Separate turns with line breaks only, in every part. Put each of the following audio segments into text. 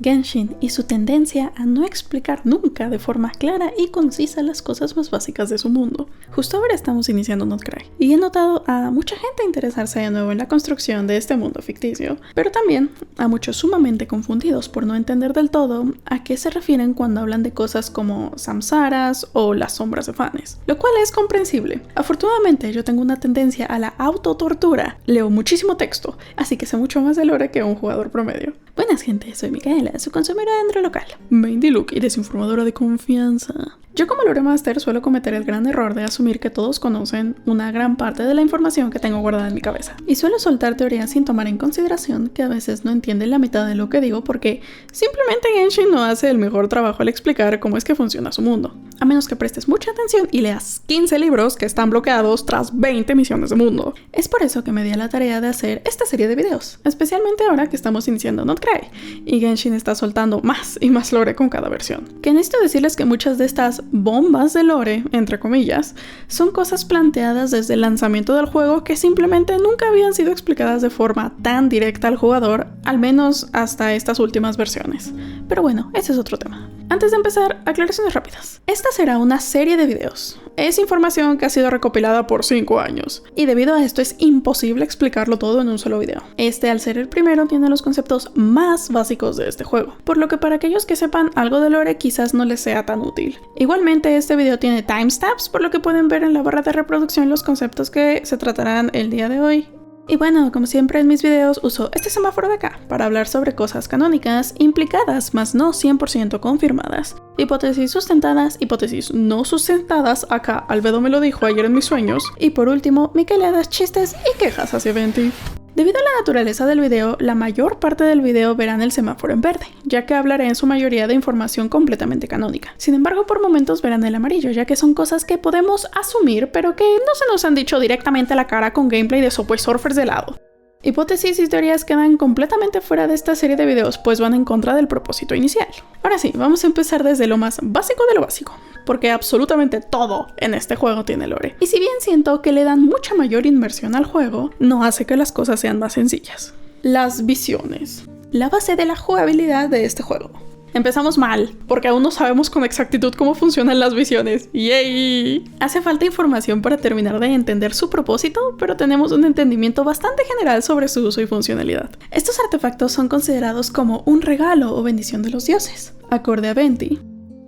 Genshin y su tendencia a no explicar nunca de forma clara y concisa las cosas más básicas de su mundo. Justo ahora estamos iniciando Notcry, y he notado a mucha gente interesarse de nuevo en la construcción de este mundo ficticio, pero también a muchos sumamente confundidos por no entender del todo a qué se refieren cuando hablan de cosas como samsaras o las sombras de Fanes, lo cual es comprensible. Afortunadamente yo tengo una tendencia a la autotortura, leo muchísimo texto, así que sé mucho más de lore que un jugador promedio. Buenas gente, soy Micaela, su consumidora de Andro local, main Diluc y desinformadora de confianza. Yo como Lore Master suelo cometer el gran error de asumir que todos conocen una gran parte de la información que tengo guardada en mi cabeza. Y suelo soltar teorías sin tomar en consideración que a veces no entienden la mitad de lo que digo porque simplemente Genshin no hace el mejor trabajo al explicar cómo es que funciona su mundo. A menos que prestes mucha atención y leas 15 libros que están bloqueados tras 20 misiones de mundo. Es por eso que me di a la tarea de hacer esta serie de videos, especialmente ahora que estamos iniciando Notcry y Genshin está soltando más y más lore con cada versión. Que necesito decirles que muchas de estas bombas de lore, entre comillas, son cosas planteadas desde el lanzamiento del juego que simplemente nunca habían sido explicadas de forma tan directa al jugador, al menos hasta estas últimas versiones. Pero bueno, ese es otro tema. Antes de empezar, aclaraciones rápidas. Esta será una serie de videos. Es información que ha sido recopilada por 5 años, y debido a esto es imposible explicarlo todo en un solo video. Este, al ser el primero, tiene los conceptos más básicos de este juego, por lo que para aquellos que sepan algo de lore quizás no les sea tan útil. Igualmente, este video tiene timestamps, por lo que pueden ver en la barra de reproducción los conceptos que se tratarán el día de hoy. Y bueno, como siempre en mis videos uso este semáforo de acá para hablar sobre cosas canónicas, implicadas, mas no 100% confirmadas, hipótesis sustentadas, hipótesis no sustentadas, acá Albedo me lo dijo ayer en mis sueños, y por último, miqueladas, chistes y quejas hacia Venti. Debido a la naturaleza del video, la mayor parte del video verán el semáforo en verde, ya que hablaré en su mayoría de información completamente canónica. Sin embargo, por momentos verán el amarillo, ya que son cosas que podemos asumir, pero que no se nos han dicho directamente a la cara con gameplay de Subway Surfers de lado. Hipótesis y teorías quedan completamente fuera de esta serie de videos, pues van en contra del propósito inicial. Ahora sí, vamos a empezar desde lo más básico de lo básico, porque absolutamente todo en este juego tiene lore. Y si bien siento que le dan mucha mayor inmersión al juego, no hace que las cosas sean más sencillas. Las visiones. La base de la jugabilidad de este juego. Empezamos mal, porque aún no sabemos con exactitud cómo funcionan las visiones. ¡Yay! Hace falta información para terminar de entender su propósito, pero tenemos un entendimiento bastante general sobre su uso y funcionalidad. Estos artefactos son considerados como un regalo o bendición de los dioses, acorde a Venti.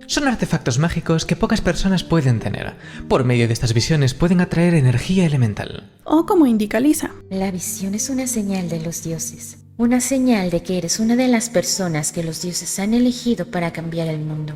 Son artefactos mágicos que pocas personas pueden tener. Por medio de estas visiones pueden atraer energía elemental.
O como indica Lisa.
La visión es una señal de los dioses. Una señal de que eres una de las personas que los dioses han elegido para cambiar el mundo.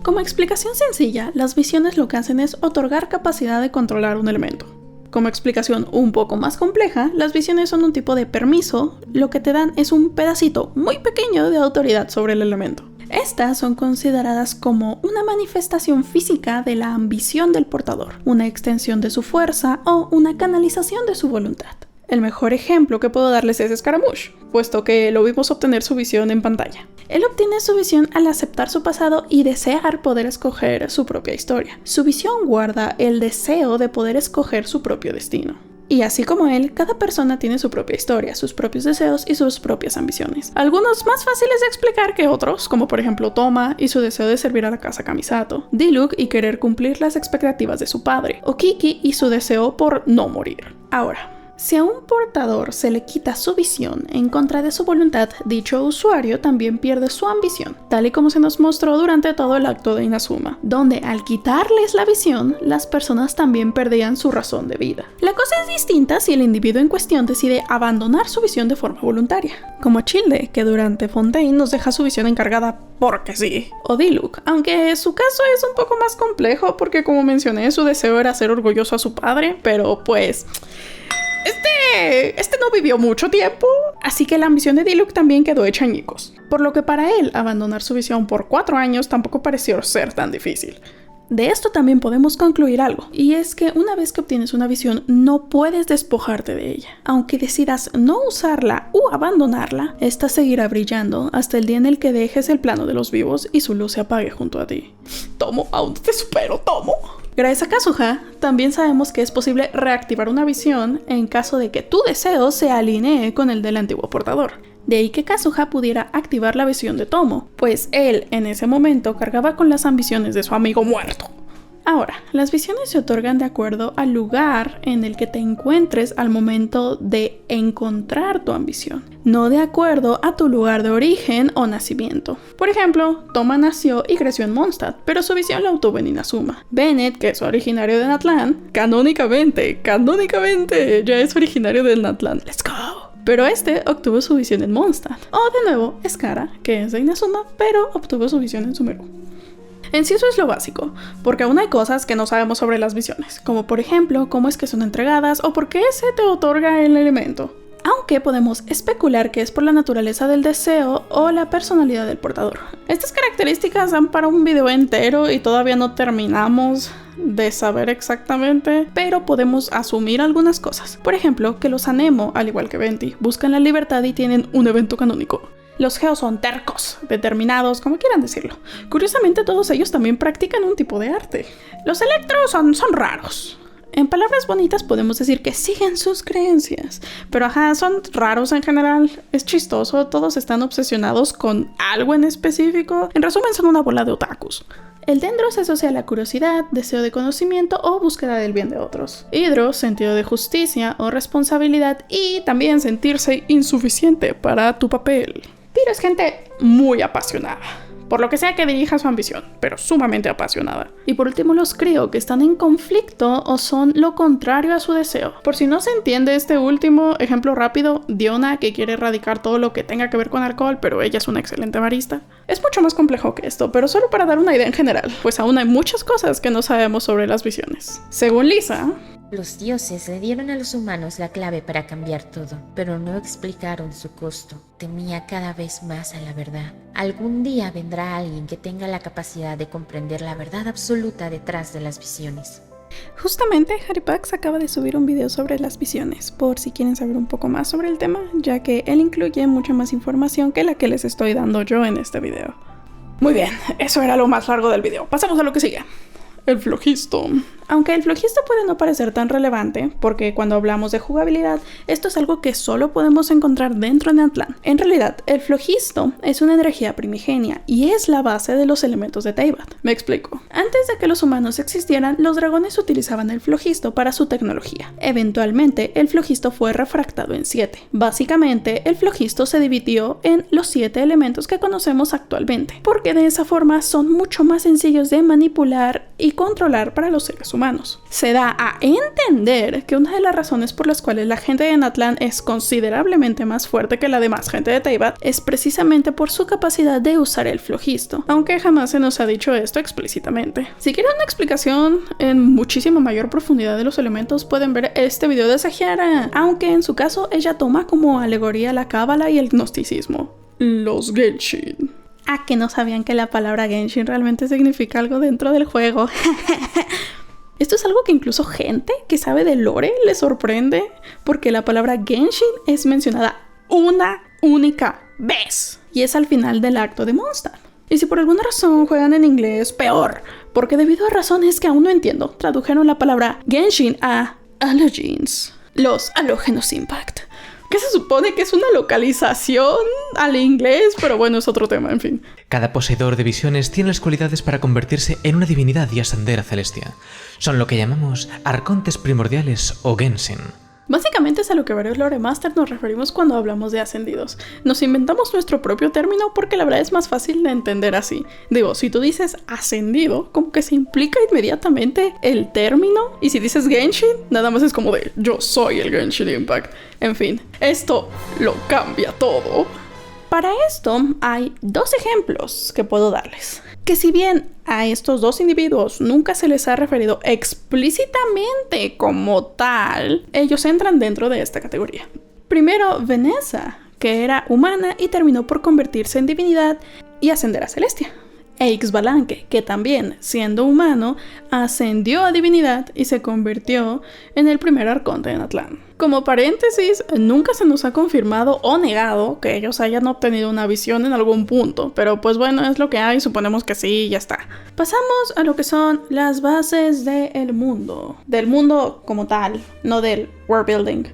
Como explicación sencilla, las visiones lo que hacen es otorgar capacidad de controlar un elemento. Como explicación un poco más compleja, las visiones son un tipo de permiso, lo que te dan es un pedacito muy pequeño de autoridad sobre el elemento. Estas son consideradas como una manifestación física de la ambición del portador, una extensión de su fuerza o una canalización de su voluntad. El mejor ejemplo que puedo darles es Scaramouche, puesto que lo vimos obtener su visión en pantalla. Él obtiene su visión al aceptar su pasado y desear poder escoger su propia historia. Su visión guarda el deseo de poder escoger su propio destino. Y así como él, cada persona tiene su propia historia, sus propios deseos y sus propias ambiciones. Algunos más fáciles de explicar que otros, como por ejemplo Toma y su deseo de servir a la casa Kamisato, Diluc y querer cumplir las expectativas de su padre, o Kiki y su deseo por no morir. Ahora, si a un portador se le quita su visión en contra de su voluntad, dicho usuario también pierde su ambición, tal y como se nos mostró durante todo el acto de Inazuma, donde al quitarles la visión, las personas también perdían su razón de vida. La cosa es distinta si el individuo en cuestión decide abandonar su visión de forma voluntaria, como Childe, que durante Fontaine nos deja su visión encargada porque sí, o Diluc, aunque su caso es un poco más complejo porque como mencioné, su deseo era ser orgulloso a su padre, pero pues Este no vivió mucho tiempo, así que la ambición de Diluc también quedó hecha añicos. Por lo que para él, abandonar su visión por 4 años tampoco pareció ser tan difícil. De esto también podemos concluir algo, y es que una vez que obtienes una visión, no puedes despojarte de ella. Aunque decidas no usarla u abandonarla, esta seguirá brillando hasta el día en el que dejes el plano de los vivos y su luz se apague junto a ti. Tomo, aún te supero, Tomo. Gracias a Kazuha, también sabemos que es posible reactivar una visión en caso de que tu deseo se alinee con el del antiguo portador. De ahí que Kazuha pudiera activar la visión de Tomo, pues él en ese momento cargaba con las ambiciones de su amigo muerto. Ahora, las visiones se otorgan de acuerdo al lugar en el que te encuentres al momento de encontrar tu ambición, no de acuerdo a tu lugar de origen o nacimiento. Por ejemplo, Toma nació y creció en Mondstadt, pero su visión la obtuvo en Inazuma. Bennett, que es originario de Natlan, canónicamente, ya es originario de Natlan. ¡Let's go! Pero este obtuvo su visión en Mondstadt. O de nuevo, Skara, que es de Inazuma, pero obtuvo su visión en Sumeru. En sí eso es lo básico, porque aún hay cosas que no sabemos sobre las visiones, como por ejemplo cómo es que son entregadas o por qué se te otorga el elemento. Aunque podemos especular que es por la naturaleza del deseo o la personalidad del portador. Estas características dan para un video entero y todavía no terminamos de saber exactamente, pero podemos asumir algunas cosas. Por ejemplo, que los Anemo, al igual que Venti, buscan la libertad y tienen un evento canónico. Los geos son tercos, determinados, como quieran decirlo. Curiosamente, todos ellos también practican un tipo de arte. Los electros son raros. En palabras bonitas podemos decir que siguen sus creencias. Pero son raros en general. Es chistoso, todos están obsesionados con algo en específico. En resumen, son una bola de otakus. El dendro se asocia a la curiosidad, deseo de conocimiento o búsqueda del bien de otros. Hidro, sentido de justicia o responsabilidad y también sentirse insuficiente para tu papel. Piro es gente muy apasionada, por lo que sea que dirija su ambición, pero sumamente apasionada. Y por último los Crio, que están en conflicto o son lo contrario a su deseo. Por si no se entiende este último, ejemplo rápido, Diona, que quiere erradicar todo lo que tenga que ver con alcohol, pero ella es una excelente barista. Es mucho más complejo que esto, pero solo para dar una idea en general, pues aún hay muchas cosas que no sabemos sobre las visiones. Según Lisa,
los dioses le dieron a los humanos la clave para cambiar todo, pero no explicaron su costo. Temía cada vez más a la verdad. Algún día vendrá alguien que tenga la capacidad de comprender la verdad absoluta detrás de las visiones.
Justamente Haripax acaba de subir un video sobre las visiones, por si quieren saber un poco más sobre el tema, ya que él incluye mucha más información que la que les estoy dando yo en este video. Muy bien, eso era lo más largo del video. Pasamos a lo que sigue. El flojisto. Aunque el flojisto puede no parecer tan relevante, porque cuando hablamos de jugabilidad, esto es algo que solo podemos encontrar dentro de Natlan. En realidad, el flojisto es una energía primigenia y es la base de los elementos de Teyvat. Me explico. Antes de que los humanos existieran, los dragones utilizaban el flojisto para su tecnología. Eventualmente, el flojisto fue refractado en 7. Básicamente, el flojisto se dividió en los 7 elementos que conocemos actualmente, porque de esa forma son mucho más sencillos de manipular y controlar para los seres humanos. Se da a entender que una de las razones por las cuales la gente de Natlan es considerablemente más fuerte que la demás gente de Teyvat es precisamente por su capacidad de usar el flojisto, aunque jamás se nos ha dicho esto explícitamente. Si quieren una explicación en muchísima mayor profundidad de los elementos, pueden ver este video de Sagiara, aunque en su caso ella toma como alegoría la cábala y el gnosticismo. Los Genshin. Que no sabían que la palabra Genshin realmente significa algo dentro del juego. Esto es algo que incluso gente que sabe de lore le sorprende, porque la palabra Genshin es mencionada una única vez y es al final del acto de Mondstadt. Y si por alguna razón juegan en inglés, peor, porque debido a razones que aún no entiendo, tradujeron la palabra Genshin a Halogens, los halógenos impact, que se supone que es una localización al inglés, pero bueno, es otro tema, en fin.
Cada poseedor de visiones tiene las cualidades para convertirse en una divinidad y ascender a Celestia. Son lo que llamamos arcontes primordiales o Genshin.
Básicamente es a lo que varios Lore Master nos referimos cuando hablamos de ascendidos. Nos inventamos nuestro propio término porque la verdad es más fácil de entender así. Digo, si tú dices ascendido, como que se implica inmediatamente el término. Y si dices Genshin, nada más es como de yo soy el Genshin Impact. En fin, esto lo cambia todo. Para esto hay 2 ejemplos que puedo darles. Que si bien a estos 2 individuos nunca se les ha referido explícitamente como tal, ellos entran dentro de esta categoría. Primero, Vanessa, que era humana y terminó por convertirse en divinidad y ascender a Celestia. E Ixbalanque, que también, siendo humano, ascendió a divinidad y se convirtió en el primer arconte de Natlan. Como paréntesis, nunca se nos ha confirmado o negado que ellos hayan obtenido una visión en algún punto, pero pues bueno, es lo que hay, suponemos que sí y ya está. Pasamos a lo que son las bases del mundo como tal, no del world building.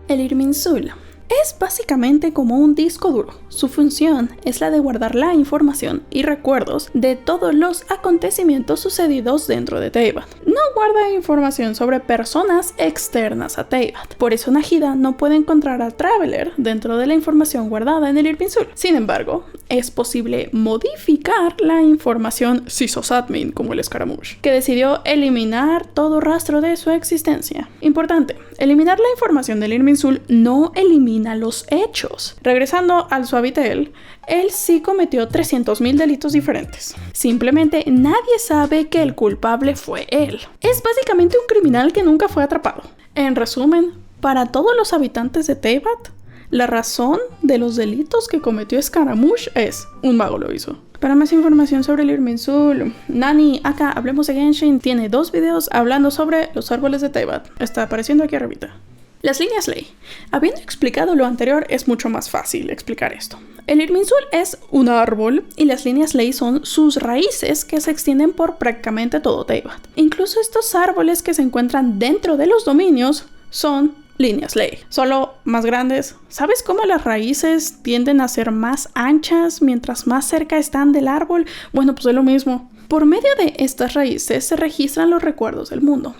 El Irminsul. Es básicamente como un disco duro. Su función es la de guardar la información y recuerdos de todos los acontecimientos sucedidos dentro de Teyvat. No guarda información sobre personas externas a Teyvat. Por eso Nahida no puede encontrar a Traveler dentro de la información guardada en el Irminsul. Sin embargo, es posible modificar la información sysadmin, como el Scaramouche, que decidió eliminar todo rastro de su existencia. Importante, eliminar la información del Irminsul no elimina los hechos. Regresando al Suavitel, él sí cometió 300.000 delitos diferentes. Simplemente nadie sabe que el culpable fue él. Es básicamente un criminal que nunca fue atrapado. En resumen, para todos los habitantes de Teyvat, la razón de los delitos que cometió Scaramouche es: un mago lo hizo. Para más información sobre el Irminsul, Nani, acá Hablemos de Genshin, tiene 2 videos hablando sobre los árboles de Teyvat. Está apareciendo aquí arribita. Las líneas ley. Habiendo explicado lo anterior, es mucho más fácil explicar esto. El Irminsul es un árbol y las líneas ley son sus raíces que se extienden por prácticamente todo Teyvat. Incluso estos árboles que se encuentran dentro de los dominios son líneas ley, solo más grandes. ¿Sabes cómo las raíces tienden a ser más anchas mientras más cerca están del árbol? Bueno, pues es lo mismo. Por medio de estas raíces se registran los recuerdos del mundo.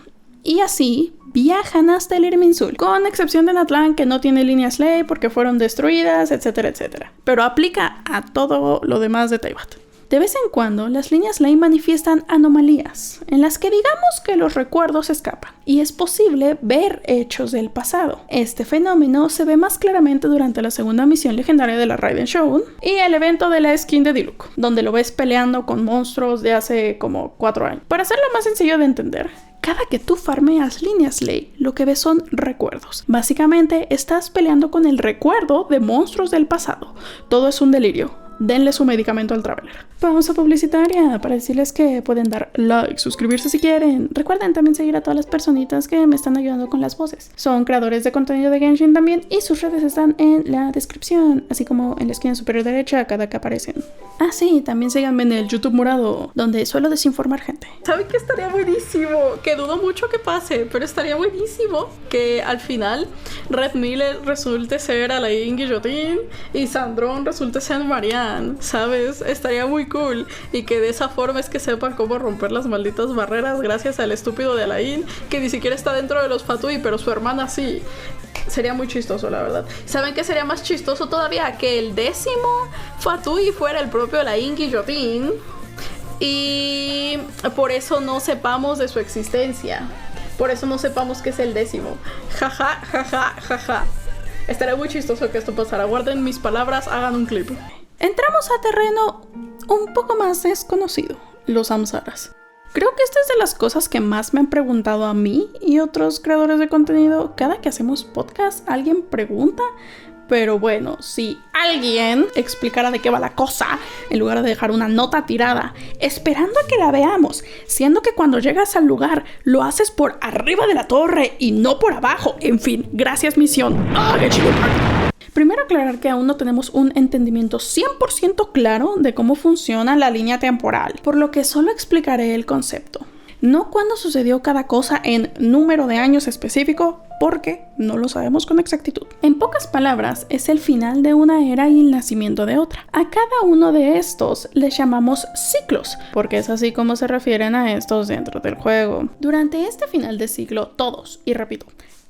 Y así viajan hasta el Irminsul, con excepción de Natlan, que no tiene líneas ley porque fueron destruidas, etcétera, etcétera. Pero aplica a todo lo demás de Teyvat. De vez en cuando, las líneas ley manifiestan anomalías, en las que digamos que los recuerdos escapan, y es posible ver hechos del pasado. Este fenómeno se ve más claramente durante la segunda misión legendaria de la Raiden Shogun y el evento de la skin de Diluc, donde lo ves peleando con monstruos de hace como 4 años. Para hacerlo más sencillo de entender, cada que tú farmeas líneas ley, lo que ves son recuerdos. Básicamente, estás peleando con el recuerdo de monstruos del pasado. Todo es un delirio. Denle su medicamento al Traveler. Pausa publicitaria para decirles que pueden dar like, suscribirse si quieren. Recuerden también seguir a todas las personitas que me están ayudando con las voces. Son creadores de contenido de Genshin también y sus redes están en la descripción, así como en la esquina superior derecha cada que aparecen. Ah, sí, también síganme en el YouTube morado, donde suelo desinformar gente. ¿Saben qué estaría buenísimo? Que dudo mucho que pase, pero estaría buenísimo que al final Red Miller resulte ser Alain Guillotín y Sandrón resulte ser Marianne, ¿sabes? Estaría muy cool, y que de esa forma es que sepan cómo romper las malditas barreras gracias al estúpido de Alain, que ni siquiera está dentro de los Fatui, pero su hermana sí. Sería muy chistoso, la verdad. ¿Saben qué sería más chistoso todavía? Que el 10º Fatui fuera el propio Alain Guillotín y por eso no sepamos de su existencia. Por eso no sepamos que es el 10º. Jaja, jaja, jaja. Estaría muy chistoso que esto pasara. Guarden mis palabras, hagan un clip. Entramos a terreno un poco más desconocido, los samsaras. Creo que esta es de las cosas que más me han preguntado a mí y otros creadores de contenido. Cada que hacemos podcast, alguien pregunta. Pero bueno, si alguien explicara de qué va la cosa, en lugar de dejar una nota tirada, esperando a que la veamos, siendo que cuando llegas al lugar, lo haces por arriba de la torre y no por abajo. En fin, gracias misión. ¡Ah, qué chido! Primero aclarar que aún no tenemos un entendimiento 100% claro de cómo funciona la línea temporal, por lo que solo explicaré el concepto. No cuándo sucedió cada cosa en número de años específico, porque no lo sabemos con exactitud. En pocas palabras, es el final de una era y el nacimiento de otra. A cada uno de estos les llamamos ciclos, porque es así como se refieren a estos dentro del juego. Durante este final de ciclo, todos, y repito,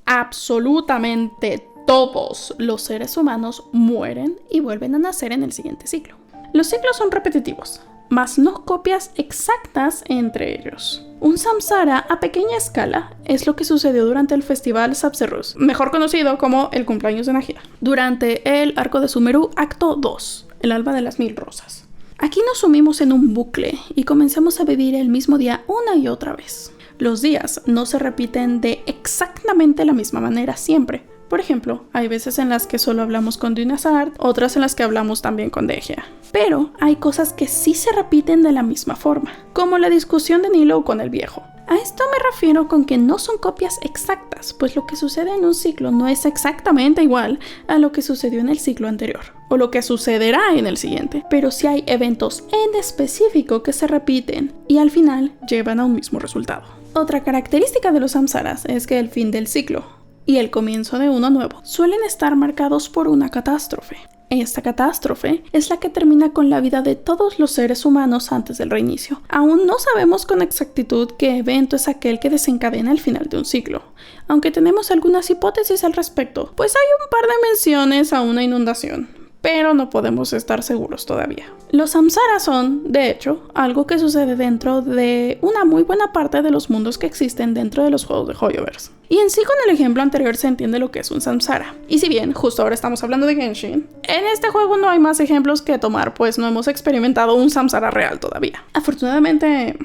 absolutamente todos los seres humanos mueren y vuelven a nacer en el siguiente ciclo. Los ciclos son repetitivos, mas no copias exactas entre ellos. Un samsara a pequeña escala es lo que sucedió durante el festival Sabzeruz, mejor conocido como el cumpleaños de Nahida, durante el arco de Sumeru, acto 2, el alba de las 1000 rosas. Aquí nos sumimos en un bucle y comenzamos a vivir el mismo día una y otra vez. Los días no se repiten de exactamente la misma manera siempre. Por ejemplo, hay veces en las que solo hablamos con Dynazard, otras en las que hablamos también con Dehya. Pero hay cosas que sí se repiten de la misma forma, como la discusión de Nilou con el viejo. A esto me refiero con que no son copias exactas, pues lo que sucede en un ciclo no es exactamente igual a lo que sucedió en el ciclo anterior, o lo que sucederá en el siguiente. Pero sí hay eventos en específico que se repiten y al final llevan a un mismo resultado. Otra característica de los samsaras es que el fin del ciclo, y el comienzo de uno nuevo suelen estar marcados por una catástrofe. Esta catástrofe es la que termina con la vida de todos los seres humanos antes del reinicio. Aún no sabemos con exactitud qué evento es aquel que desencadena el final de un ciclo, aunque tenemos algunas hipótesis al respecto, pues hay un par de menciones a una inundación, pero no podemos estar seguros todavía. Los samsaras son, de hecho, algo que sucede dentro de una muy buena parte de los mundos que existen dentro de los juegos de Hoyoverse. Y en sí con el ejemplo anterior se entiende lo que es un samsara. Y si bien justo ahora estamos hablando de Genshin, en este juego no hay más ejemplos que tomar, pues no hemos experimentado un samsara real todavía. Afortunadamente,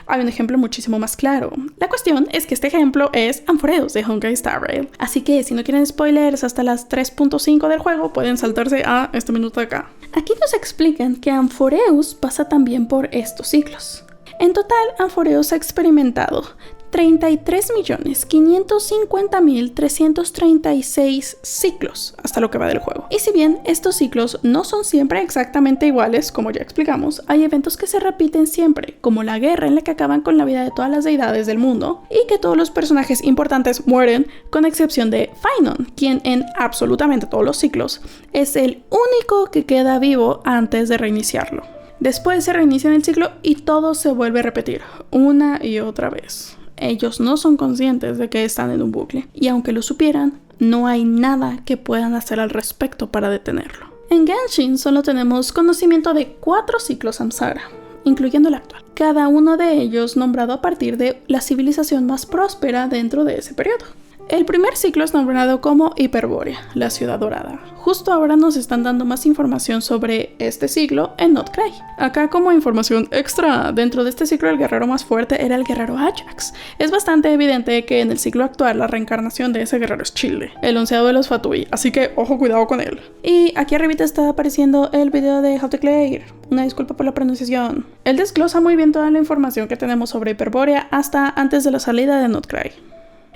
hay un ejemplo muchísimo más claro. La cuestión es que este ejemplo es Amphoreus de Honkai Star Rail. Así que si no quieren spoilers hasta las 3.5 del juego, pueden saltarse a este minuto de acá. Aquí nos explican que Amphoreus pasa también por estos ciclos. En total, Amphoreus ha experimentado 33.550.336 ciclos hasta lo que va del juego. Y si bien estos ciclos no son siempre exactamente iguales, como ya explicamos, hay eventos que se repiten siempre, como la guerra en la que acaban con la vida de todas las deidades del mundo, y que todos los personajes importantes mueren, con excepción de Fainon, quien en absolutamente todos los ciclos es el único que queda vivo antes de reiniciarlo. Después se reinicia el ciclo y todo se vuelve a repetir, una y otra vez. Ellos no son conscientes de que están en un bucle, y aunque lo supieran, no hay nada que puedan hacer al respecto para detenerlo. En Genshin solo tenemos conocimiento de 4 ciclos samsara, incluyendo el actual, cada uno de ellos nombrado a partir de la civilización más próspera dentro de ese periodo. El primer ciclo es nombrado como Hyperborea, la ciudad dorada. Justo ahora nos están dando más información sobre este ciclo en Notcray. Acá como información extra, dentro de este ciclo el guerrero más fuerte era el guerrero Ajax. Es bastante evidente que en el ciclo actual la reencarnación de ese guerrero es Childe, el 11º de los Fatui, así que ojo, cuidado con él. Y aquí arribita está apareciendo el video de Hauteclair. Una disculpa por la pronunciación. Él desglosa muy bien toda la información que tenemos sobre Hyperborea hasta antes de la salida de Notcray.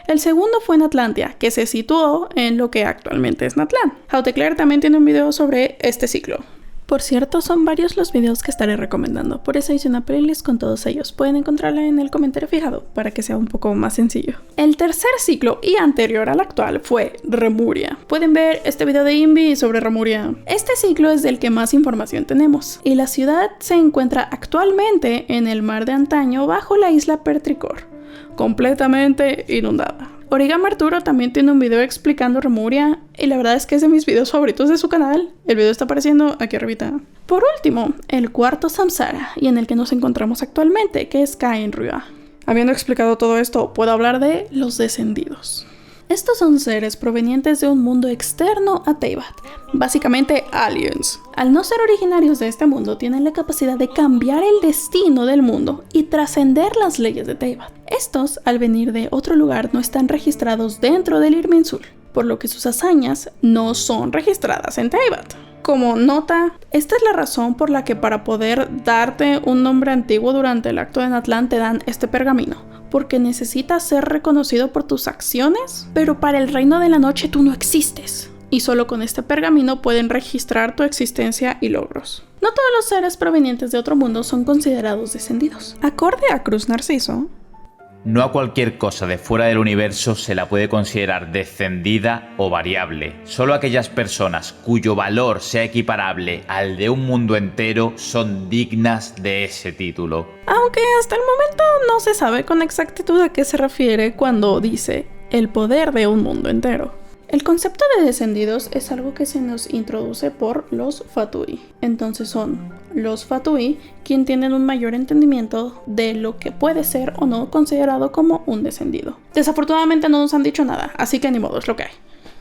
El segundo fue en Atlantia, que se situó en lo que actualmente es Natlan. Hauteclair también tiene un video sobre este ciclo. Por cierto, son varios los videos que estaré recomendando, por eso hice una playlist con todos ellos. Pueden encontrarla en el comentario fijado, para que sea un poco más sencillo. El tercer ciclo, y anterior al actual, fue Remuria. Pueden ver este video de Invi sobre Remuria. Este ciclo es del que más información tenemos, y la ciudad se encuentra actualmente en el mar de antaño bajo la isla Pertricor, completamente inundada. Origami Arturo también tiene un video explicando Remuria y la verdad es que es de mis videos favoritos de su canal. El video está apareciendo aquí arribita. Por último, el cuarto samsara y en el que nos encontramos actualmente, que es Khaenri'ah. Habiendo explicado todo esto, puedo hablar de los descendidos. Estos son seres provenientes de un mundo externo a Teyvat, básicamente aliens. Al no ser originarios de este mundo, tienen la capacidad de cambiar el destino del mundo y trascender las leyes de Teyvat. Estos, al venir de otro lugar, no están registrados dentro del Irminsul, por lo que sus hazañas no son registradas en Teyvat. Como nota, esta es la razón por la que para poder darte un nombre antiguo durante el acto de Natlan te dan este pergamino, porque necesitas ser reconocido por tus acciones, pero para el reino de la noche tú no existes, y solo con este pergamino pueden registrar tu existencia y logros. No todos los seres provenientes de otro mundo son considerados descendidos. Acorde a Cruz Narciso,
no a cualquier cosa de fuera del universo se la puede considerar descendida o variable. Solo aquellas personas cuyo valor sea equiparable al de un mundo entero son dignas de ese título.
Aunque hasta el momento no se sabe con exactitud a qué se refiere cuando dice el poder de un mundo entero. El concepto de descendidos es algo que se nos introduce por los Fatui. Entonces son los Fatui quienes tienen un mayor entendimiento de lo que puede ser o no considerado como un descendido. Desafortunadamente no nos han dicho nada, así que ni modo, es lo que hay.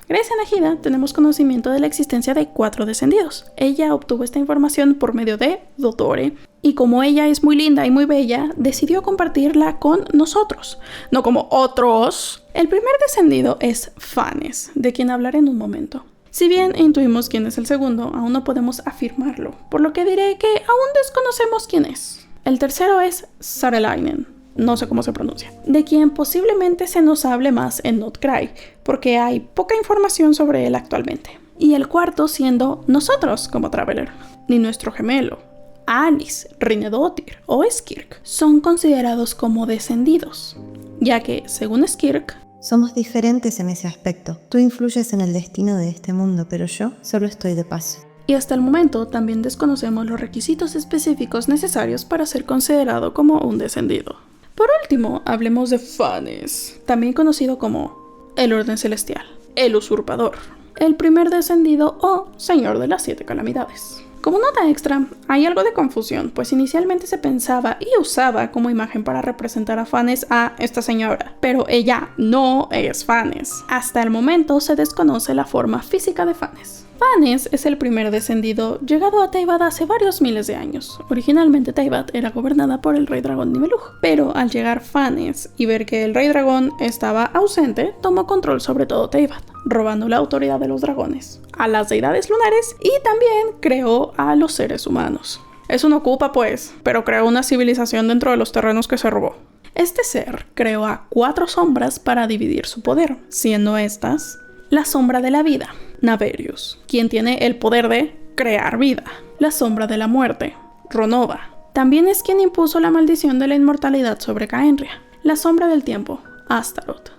Gracias a Nahida tenemos conocimiento de la existencia de 4 descendidos. Ella obtuvo esta información por medio de Dotore, y como ella es muy linda y muy bella, decidió compartirla con nosotros, no como otros. El primer descendido es Phanes, de quien hablaré en un momento. Si bien intuimos quién es el segundo, aún no podemos afirmarlo, por lo que diré que aún desconocemos quién es. El tercero es Sarelainen, no sé cómo se pronuncia, de quien posiblemente se nos hable más en Notcray, porque hay poca información sobre él actualmente. Y el cuarto siendo nosotros como Traveler, ni nuestro gemelo, Alice, Rinedotir o Skirk son considerados como descendidos, ya que, según Skirk,
Somos diferentes en ese aspecto. Tú influyes en el destino de este mundo, pero yo solo estoy de paso.
Y hasta el momento también desconocemos los requisitos específicos necesarios para ser considerado como un descendido. Por último, hablemos de Phanes, también conocido como el Orden Celestial, el Usurpador, el primer descendido o Señor de las 7 Calamidades. Como nota extra, hay algo de confusión, pues inicialmente se pensaba y usaba como imagen para representar a Phanes a esta señora, pero ella no es Phanes. Hasta el momento se desconoce la forma física de Phanes. Phanes es el primer descendido llegado a Teyvat hace varios miles de años. Originalmente Teyvat era gobernada por el rey dragón Nimeluj, pero al llegar Phanes y ver que el rey dragón estaba ausente, tomó control sobre todo Teyvat, robando la autoridad de los dragones, a las deidades lunares y también creó a los seres humanos. Eso no ocupa pues, pero creó una civilización dentro de los terrenos que se robó. Este ser creó a 4 sombras para dividir su poder, siendo estas la sombra de la vida, Naverius, quien tiene el poder de crear vida. La sombra de la muerte, Ronova. También es quien impuso la maldición de la inmortalidad sobre Caenria. La sombra del tiempo, Astaroth.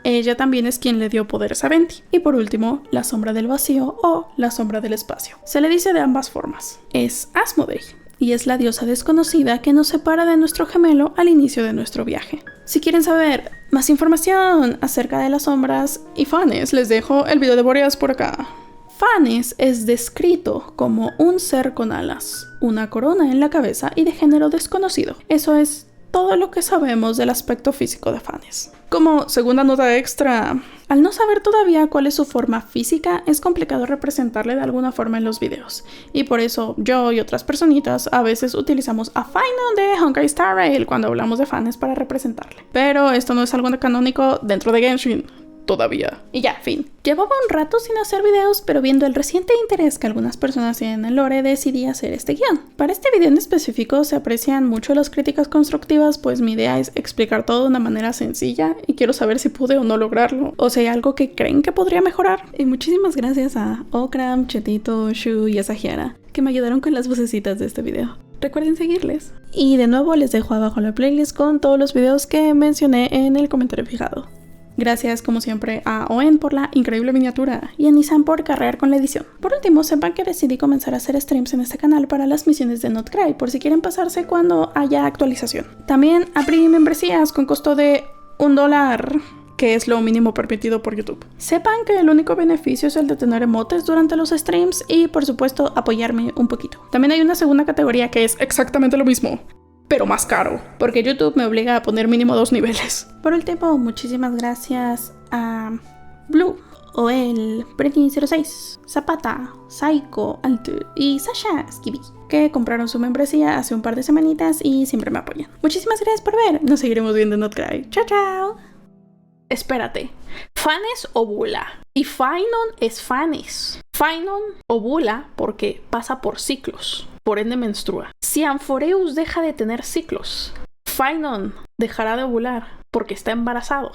Ella también es quien le dio poderes a Venti. Y por último, la sombra del vacío o la sombra del espacio. Se le dice de ambas formas. Es Asmodei, y es la diosa desconocida que nos separa de nuestro gemelo al inicio de nuestro viaje. Si quieren saber más información acerca de las sombras y Phanes, les dejo el video de Boreas por acá. Phanes es descrito como un ser con alas, una corona en la cabeza y de género desconocido. Eso es todo lo que sabemos del aspecto físico de Phanes. Como segunda nota extra, al no saber todavía cuál es su forma física, es complicado representarle de alguna forma en los videos. Y por eso yo y otras personitas a veces utilizamos a Final de Honkai Star Rail cuando hablamos de Phanes para representarle. Pero esto no es algo canónico dentro de Genshin. Todavía. Y ya, fin. Llevaba un rato sin hacer videos, pero viendo el reciente interés que algunas personas tienen en el lore, decidí hacer este guión. Para este video en específico se aprecian mucho las críticas constructivas, pues mi idea es explicar todo de una manera sencilla y quiero saber si pude o no lograrlo, o si hay algo que creen que podría mejorar. Y muchísimas gracias a Okram, Chetito, Shu y Asahiara, que me ayudaron con las vocecitas de este video. Recuerden seguirles. Y de nuevo les dejo abajo la playlist con todos los videos que mencioné en el comentario fijado. Gracias como siempre a Oen por la increíble miniatura y a Nissan por carrear con la edición. Por último, sepan que decidí comenzar a hacer streams en este canal para las misiones de Not Cry, por si quieren pasarse cuando haya actualización. También abrí membresías con costo de $1, que es lo mínimo permitido por YouTube. Sepan que el único beneficio es el de tener emotes durante los streams y por supuesto apoyarme un poquito. También hay una segunda categoría que es exactamente lo mismo, pero más caro, porque YouTube me obliga a poner mínimo 2 niveles. Por último, muchísimas gracias a Blue, Oel, Brenny06, Zapata, Saiko, Altu y Sasha Skibby, que compraron su membresía hace un par de semanitas y siempre me apoyan. Muchísimas gracias por ver, nos seguiremos viendo en Not Cry. Chao, chao. Espérate, Phanes ovula y Phaenon es Phanes. Phaenon ovula porque pasa por ciclos, por ende menstrua. Si Amphoreus deja de tener ciclos, Phaenon dejará de ovular porque está embarazado.